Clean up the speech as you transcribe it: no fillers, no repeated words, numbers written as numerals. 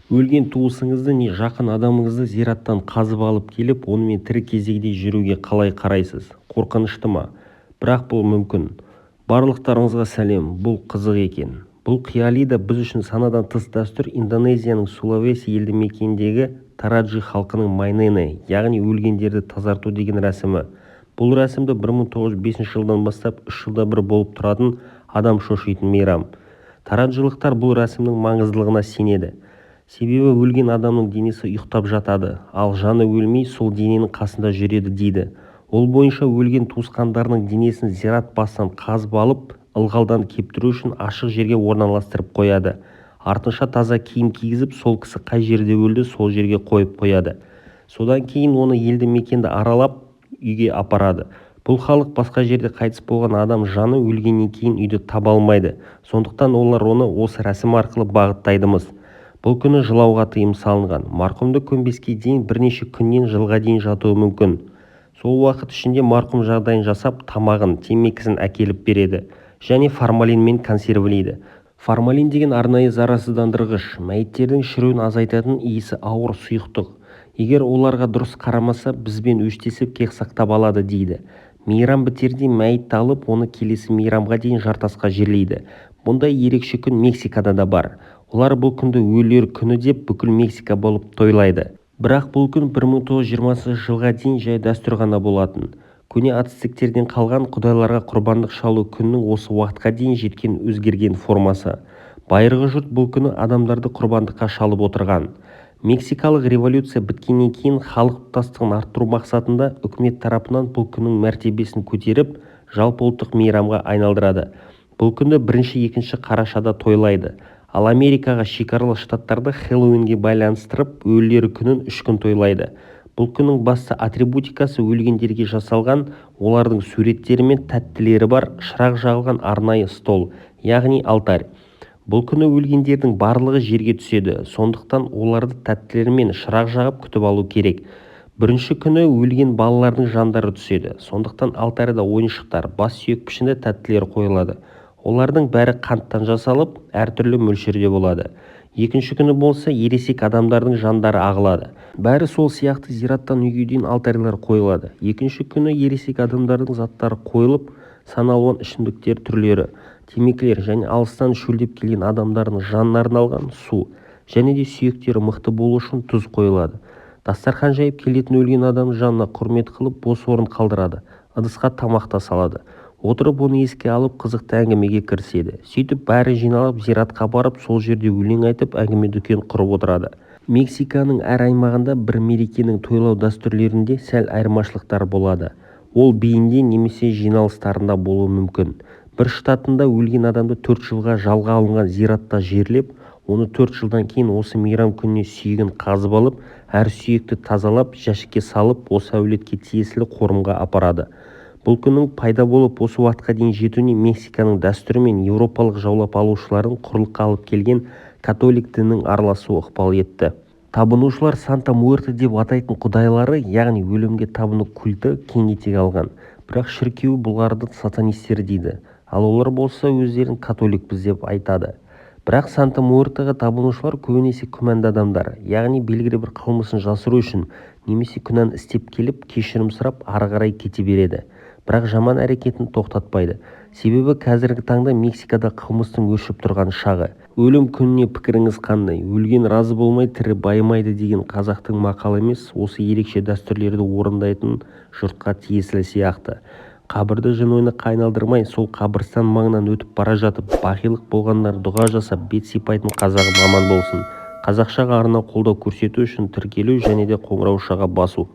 Өлген туысыңызды не жақын адамыңызды зираттан қазып алып келіп, онымен тірі кезегідей жүруге қалай қарайсыз? Қорқынышты ма? Бірақ бұл мүмкін. Барлықтарыңызға сәлем, бұл қызық екен. Бұл қияли да біз үшін санадан тыс дәстүр Индонезияның Сулавеси елді мекеніндегі Тараджи халқының майнене, яғни өлгендерді тазарту деген рәсімі. Бұл рәсімді 1905 жылдан бастап 3 жылда бір болып тұратын адам шошитын мейрам. Тараджилықтар бұл рәсімнің маңыздылығына сенеді. Себебі өлген адамның денесі ұйықтап жатады, ал жаны өлмей сол дененің қасында жүреді дейді. Ол бойынша өлген туысқандарының денесін зират бастан қазып алып, ылғалдан кептіру үшін ашық жерге орналастырып қояды. Артынша таза киім кигізіп, сол кісі қай жерде өлді, сол жерге қойып қояды. Содан кейін оны елді мекенді аралап, үйге апарады. Бұл халық басқа жерде қайтыс болған адам жаны өлгеннен кейін үйді таба алмайды. Сондықтан олар оны осы рәсім арқылы бағыттайды-мыс. Бұл күні жылауға тыйым салынған. Марқұмды көмбеске дейін бірнеше күннен жылға дейін жатуы мүмкін. Сол уақыт ішінде марқұм жағдайын жасап, тамағын, темекісін әкеліп береді және формалинмен консервілейді. Формалин деген арнайы зарарсыздандырғыш, мәйіттердің шіруін азайтатын иісі ауыр сұйықтық. Егер оларға дұрыс қарамаса, бізбен өштесіп кек сақтап алады дейді. Мейрам бітерде мәйітті алып, оны келесі мейрамға дейін жартасқа жерлейді. Бұндай ерекше күн Мексикада да бар. Олар бұл күнді өлер күні деп бүкіл Мексика болып тойлайды. Бірақ бұл күн 1920 жылға дейін жай дәстүр ғана болатын. Көне ацтектерден қалған құдайларға құрбандық шалу күннің осы уақытқа дейін жеткен өзгерген формасы. Байырғы жұрт бұл күні адамдарды құрбандыққа шалып отырған. Мексикалық революция біткеннен кейін халық тұтастығын арттыру мақсатында үкімет тарапынан бұл күннің мәртебесін көтеріп, жалпы ұлттық мейрамға айналдырады. Бұл күнді 1-2 қарашада тойлайды. Ал Америкаға шекаралы штаттарды Хэллоуинге байланыстырып, өлілер күнін 3 күн тойлайды. Бұл күннің басты атрибутикасы өлгендерге жасалған, олардың суреттері мен тәттілері бар шырақ жағылған арнайы стол, яғни алтарь. Бұл күні өлгендердің барлығы жерге түседі, сондықтан оларды тәттілері мен шырақ жағып күтіп алу керек. Бірінші күні өлген балалардың жандары түседі, сондықтан алтарьда ойыншықтар, бас сүйек пішінді тәттілер қойылады. Олардың бәрі қанттан жасалып, әртүрлі мөлшерде болады. Екінші күні болса, ересек адамдардың жандары ағылады. Бәрі сол сияқты зираттан үйге дейін алтарьлар қойылады. Екінші күні ересек адамдардың заттары қойылып, саналуан ішімдіктер түрлері, темекілер және алыстан шөлдеп келген адамдардың жанына арналған су және де сүйектері мықты болу үшін тұз қойылады. Дастархан жайып келетін өлген адам жанына құрмет қылып бос орын қалдырады. Ыдысқа тамақ та салады. Отырып оны еске алып қызықты әңгімеге кіріседі. Сөйтіп бәрі жиналып зиратқа барып, сол жерде өлең айтып әңгіме дүкен құрып отырады. Мексиканың әр аймағында бір мерекенің тойлау дәстүрлерінде сәл айырмашылықтар болады. Ол бейінде немесе жиналыстарында болуы мүмкін. Бір штатында өлген адамды 4 жылға жалға алынған зиратта жерлеп, оны 4 жылдан кейін осы мейрам күніне сүйегін қазып алып, әр сүйекті тазалап, жәшікке салып, осы әулетке тиесілі қорымға апарады. Бұл күннің пайда болып осы уақытқа дейін жетуіне Мексиканың дәстүрі мен еуропалық жаулап алушылардың құрлыққа алып келген католик дінінің араласуы ықпал етті. Табынушылар Санта Муэрте деп атайтын құдайлары, яғни өлімге табыну культі кең етек алған. Бірақ шіркеуі бұларды сатанистер дейді. Ал олар болса өздерін католикпіз деп айтады. Бірақ Санта Муэртеға табынушылар көбінесе күмәнді адамдар, яғни белгілі бір қылмысын жасыру үшін немесе күнән істеп келіп, кешірім сұрап ары қарай кете береді. Бірақ жаман әрекетін тоқтатпайды. Себебі қазіргі таңда Мексикада қылмыстың өршіп тұрған шағы. Өлім күніне пікіріңіз қандай? Өлген разы болмай, тірі байымайды деген қазақтың мақалы емес, осы ерекше дәстүрлерді орындайтын жұртқа тиесілі сияқты. Қабірді жын ойына айналдырмай, сол қабірстан маңынан өтіп бара жатып, бақилық болғандар дұға жасап, бет сипайтын қазағым аман болсын. Қазақшаға арнау қолдау көрсету үшін тіркелу және де қоңыраушаға басу.